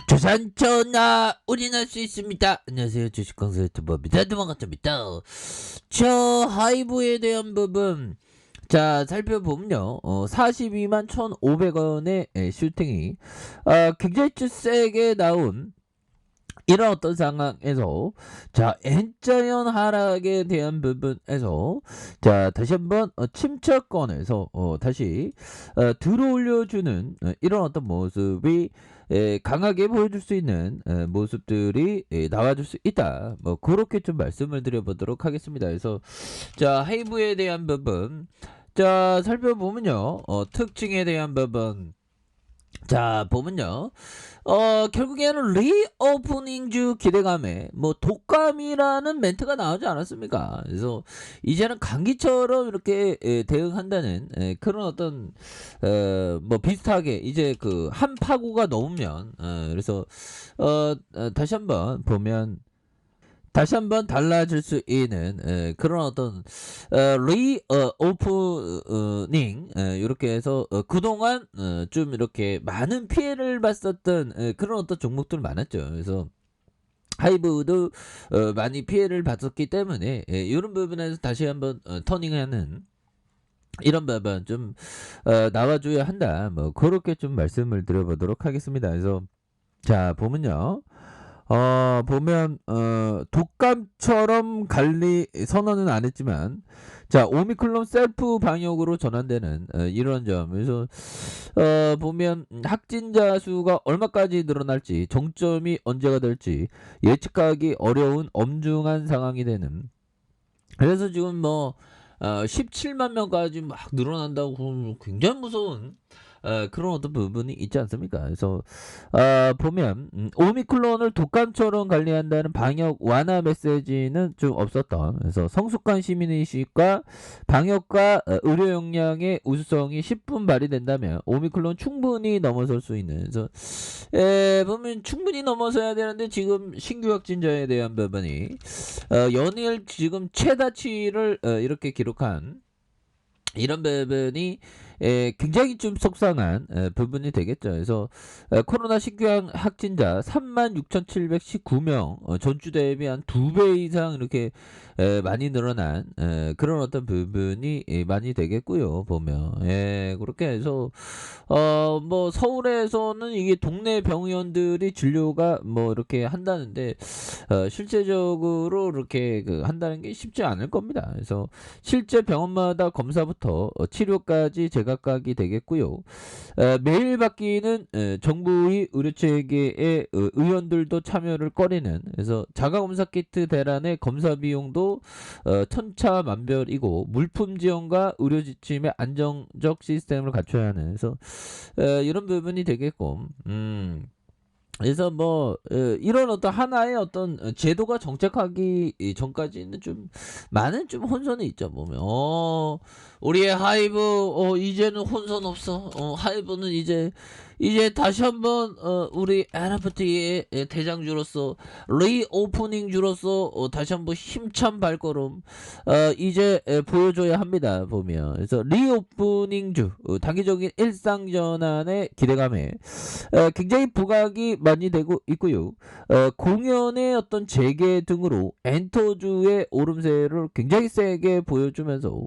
조선 전화 우리는 할 수 있습니다. 안녕하세요, 주식강사 유튜버입니다. 반갑습니다. 저 하이브에 대한 부분 자 살펴보면요, 42만 1,500원의 슈팅이 굉장히 좀 세게 나온 이런 어떤 상황에서 자 N자연 하락에 대한 부분에서 자 다시 한번 침착권에서 다시 들어올려주는 이런 어떤 모습이 강하게 보여줄 수 있는 모습들이 나와줄 수 있다. 뭐 그렇게 좀 말씀을 드려보도록 하겠습니다. 그래서 자 하이브에 대한 부분 자 살펴보면요, 특징에 대한 부분 자 보면요, 결국에는 리오프닝주 기대감에 뭐 독감이라는 멘트가 나오지 않았습니까? 그래서 이제는 감기처럼 이렇게 대응한다는 그런 어떤 뭐 비슷하게 이제 그 한 파고가 넘으면 그래서 다시 한번 보면 다시 한번 달라질 수 있는 그런 어떤 리오프닝 이렇게 해서 그동안 좀 이렇게 많은 피해를 봤었던 그런 어떤 종목들 많았죠. 그래서 하이브도 많이 피해를 봤었기 때문에 이런 부분에서 다시 한번 터닝하는 이런 부분 좀 나와줘야 한다. 뭐 그렇게 좀 말씀을 드려보도록 하겠습니다. 그래서 자 보면요, 보면 독감처럼 관리 선언은 안 했지만 자 오미클론 셀프 방역으로 전환되는 이런 점. 그래서 보면 확진자 수가 얼마까지 늘어날지, 정점이 언제가 될지 예측하기 어려운 엄중한 상황이 되는, 그래서 지금 뭐 17만 명까지 막 늘어난다고 그러면 굉장히 무서운 그런 어떤 부분이 있지 않습니까? 그래서 보면 오미클론을 독감처럼 관리한다는 방역 완화 메시지는 좀 없었던, 그래서 성숙한 시민의식과 방역과 의료 역량의 우수성이 10분 발휘된다면 오미클론 충분히 넘어설 수 있는, 그래서 보면 충분히 넘어서야 되는데 지금 신규 확진자에 대한 부분이 연일 지금 최다치를 이렇게 기록한 이런 부분이 굉장히 좀 속상한 부분이 되겠죠. 그래서 코로나 신규 확진자 36,719명, 전주 대비 한 2배 이상 이렇게 많이 늘어난 그런 어떤 부분이 많이 되겠고요. 보면 그렇게 해서 뭐 서울에서는 이게 동네 병원들이 진료가 뭐 이렇게 한다는데 실제적으로 이렇게 그 한다는 게 쉽지 않을 겁니다. 그래서 실제 병원마다 검사부터 치료까지 제각각이 되겠고요. 매일 바뀌는 정부의 의료체계에 의원들도 참여를 꺼리는, 그래서 자가검사 키트 대란의 검사 비용도 천차만별이고 물품 지원과 의료 지침의 안정적 시스템을 갖춰야 하는, 그래서 이런 부분이 되겠고, 그래서 뭐 이런 어떤 하나의 어떤 제도가 정착하기 전까지는 좀 많은 좀 혼선이 있죠. 보면 우리의 하이브 이제는 혼선 없어. 하이브는 이제 다시 한번 우리 NFT의 대장주로서 리오프닝주로서 다시 한번 힘찬 발걸음 이제 보여줘야 합니다. 보면 그래서 리오프닝주 단기적인 일상 전환의 기대감에 굉장히 부각이 많이 되고 있고요. 공연의 어떤 재개 등으로 엔터주의 오름세를 굉장히 세게 보여주면서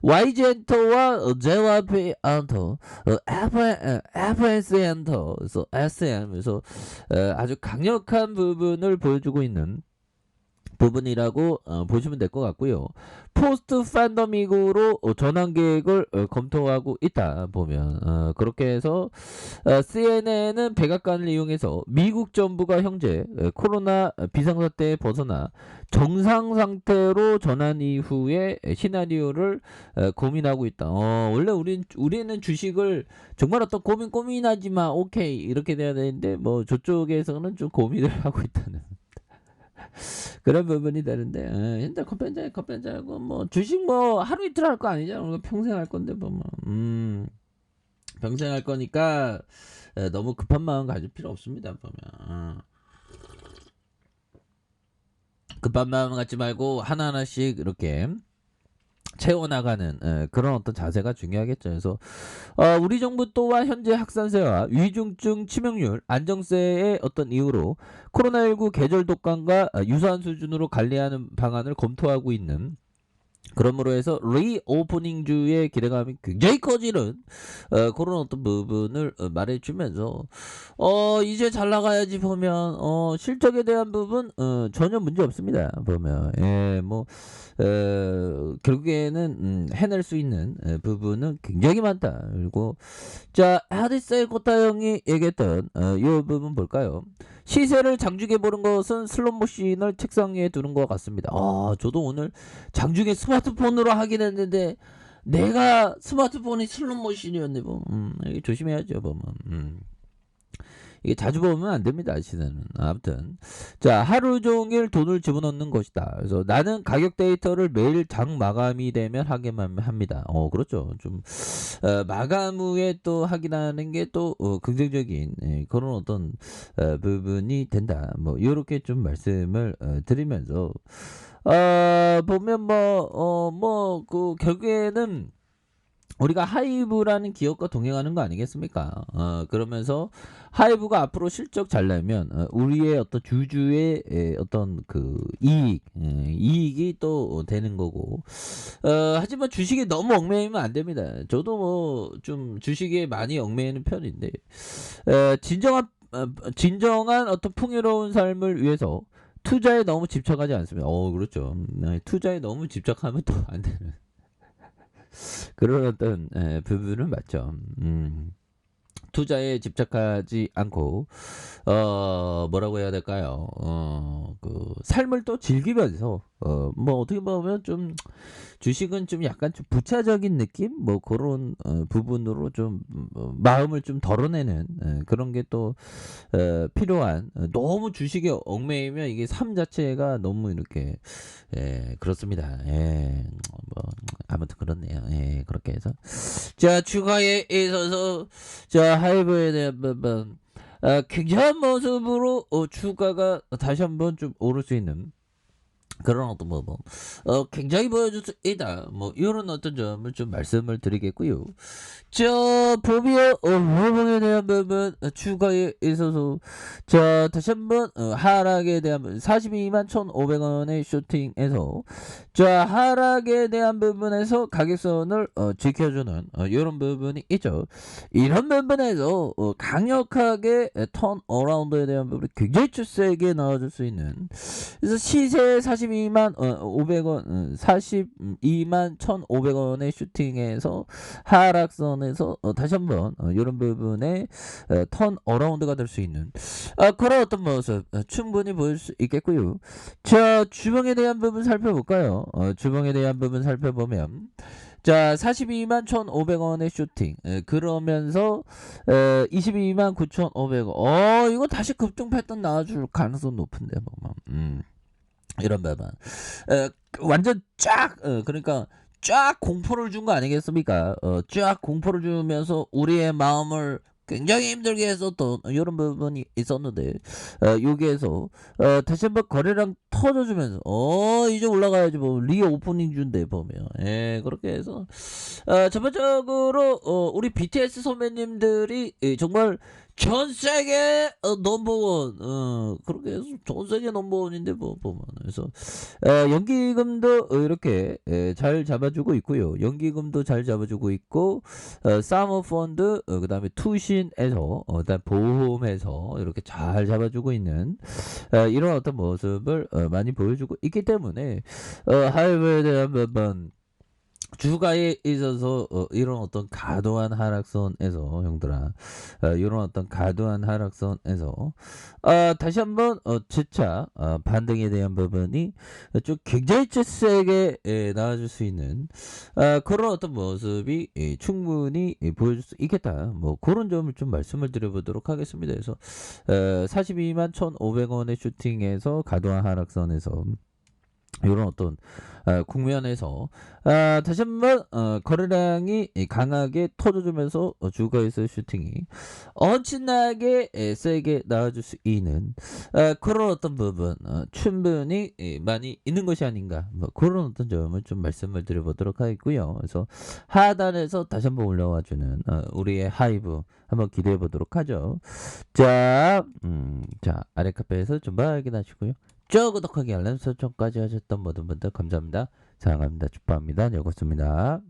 YG 엔터와 JYP 엔터, FS 엔터, 그래서 SM에서 아주 강력한 부분을 보여주고 있는 부분이라고 보시면 될 것 같고요. 포스트 팬더믹으로 전환 계획을 검토하고 있다 보면 그렇게 해서 CNN은 백악관을 이용해서 미국 정부가 현재 코로나 비상사태에 벗어나 정상 상태로 전환 이후의 시나리오를 고민하고 있다. 원래 우리는 주식을 정말 어떤 고민하지만 오케이 이렇게 돼야 되는데 뭐 저쪽에서는 좀 고민을 하고 있다는 그런 부분이 되는데, 일단 커피 한잔하고 뭐 주식 뭐 하루 이틀 할 거 아니잖아. 우리가 평생 할 건데 뭐 평생 할 거니까 너무 급한 마음 가질 필요 없습니다. 보면 급한 마음 갖지 말고 하나하나씩 이렇게 채워나가는 그런 어떤 자세가 중요하겠죠. 그래서 우리 정부 또한 현재 확산세와 위중증 치명률 안정세의 어떤 이유로 코로나19 계절 독감과 유사한 수준으로 관리하는 방안을 검토하고 있는, 그러므로 해서 리오프닝주의 기대감이 굉장히 커지는 그런 어떤 부분을 말해주면서 이제 잘 나가야지 보면 실적에 대한 부분 전혀 문제 없습니다. 보면 뭐 결국에는 해낼 수 있는 부분은 굉장히 많다. 그리고 자, 하디스의 코타 형이 얘기했던 이 부분 볼까요? 시세를 장중에 보는 것은 슬롯머신을 책상 위에 두는 것 같습니다. 저도 오늘 장중에 스마트폰으로 하긴 했는데 내가 스마트폰이 슬롯머신이었네. 이게 조심해야죠. 보면 이게 자주 보면 안 됩니다. 시세는. 아무튼 자, 하루 종일 돈을 집어넣는 것이다. 그래서 나는 가격 데이터를 매일 장 마감이 되면 확인만 합니다. 그렇죠. 좀 마감 후에 또 확인하는 게 또 긍정적인 그런 어떤 부분이 된다. 뭐 이렇게 좀 말씀을 드리면서 보면 그 결국에는 우리가 하이브라는 기업과 동행하는 거 아니겠습니까? 그러면서 하이브가 앞으로 실적 잘 내면 우리의 어떤 주주의 어떤 그 이익이 또 되는 거고, 하지만 주식에 너무 얽매이면 안 됩니다. 저도 뭐 좀 주식에 많이 얽매이는 편인데 진정한 어떤 풍요로운 삶을 위해서 투자에 너무 집착하지 않습니다. 그렇죠. 투자에 너무 집착하면 또 안 되는 그런 어떤 부분은 맞죠. 투자에 집착하지 않고 뭐라고 해야 될까요? 그 삶을 또 즐기면서 뭐 어떻게 보면 좀 주식은 좀 약간 좀 부차적인 느낌 뭐 그런 부분으로 좀 마음을 좀 덜어내는 그런 게 또 필요한, 너무 주식에 얽매이면 이게 삶 자체가 너무 이렇게 그렇습니다. 뭐 아무튼 그렇네요. 그렇게 해서 자, 주가에 있어서 자, 하이브에 대한 부분 굉장한 모습으로 주가가 다시 한번 좀 오를 수 있는 그런 어떤 부분 굉장히 보여줄 수 있다. 뭐 이런 어떤 점을 좀 말씀을 드리겠고요. 저 보비어 회복에 대한 부분 추가에 있어서 자, 다시 한번 하락에 대한 부분 42만 1,500원의 쇼팅에서 자, 하락에 대한 부분에서 가격선을 지켜주는 이런 부분이 있죠. 이런 부분에서 강력하게 턴 어라운드에 대한 부분이 굉장히 세게 나와줄 수 있는, 그래서 시세 42만 500원 42만 1,500원의 슈팅에서 하락선에서 다시 한번 이런 부분에 턴 어라운드가 될 수 있는 그런 어떤 모습 충분히 보일 수 있겠고요. 자, 주봉에 대한 부분 살펴볼까요? 주봉에 대한 부분 살펴보면 자, 42만 1,500원의 슈팅 그러면서 22만 9,500원 이거 다시 급등 패턴 나와줄 가능성 높은데 뭐 이런 부분 완전 쫙 그러니까 쫙 공포를 준 거 아니겠습니까? 쫙 공포를 주면서 우리의 마음을 굉장히 힘들게 했었던 이런 부분이 있었는데 여기에서 다시 한번 거래량 터져주면서 이제 올라가야지 뭐 리오프닝 준대 보면 그렇게 해서 전반적으로 우리 BTS 선배님들이 정말 전 세계 넘버원 그렇게 해서 전 세계 넘버원인데 뭐 보면 그래서 연기금도 이렇게 잘 잡아주고 있고요. 연기금도 잘 잡아주고 있고 사모펀드 그 다음에 투신에서 그다음 보험에서 이렇게 잘 잡아주고 있는 이런 어떤 모습을 많이 보여주고 있기 때문에 하이브에 대한 부분 주가에 있어서 이런 어떤 과도한 하락선에서 형들아 이런 어떤 과도한 하락선에서 다시 한번 재차 반등에 대한 부분이 좀 굉장히 세게 나와줄 수 있는 그런 어떤 모습이 충분히 보여줄 수 있겠다. 뭐 그런 점을 좀 말씀을 드려보도록 하겠습니다. 그래서 42만 1,500원의 슈팅에서 과도한 하락선에서 요런 어떤 국면에서 다시 한번 거래량이 강하게 터져주면서 주가에서의 슈팅이 엄청나게 세게 나와줄 수 있는 그런 어떤 부분 충분히 많이 있는 것이 아닌가 뭐 그런 어떤 점을 좀 말씀을 드려보도록 하겠고요. 그래서 하단에서 다시 한번 올라와주는 우리의 하이브 한번 기대해 보도록 하죠. 자, 아래 카페에서 좀 확인하시고요. 쭉 구독하기 알람 설정까지 하셨던 모든 분들 감사합니다. 사랑합니다. 축복합니다. 여깄습니다.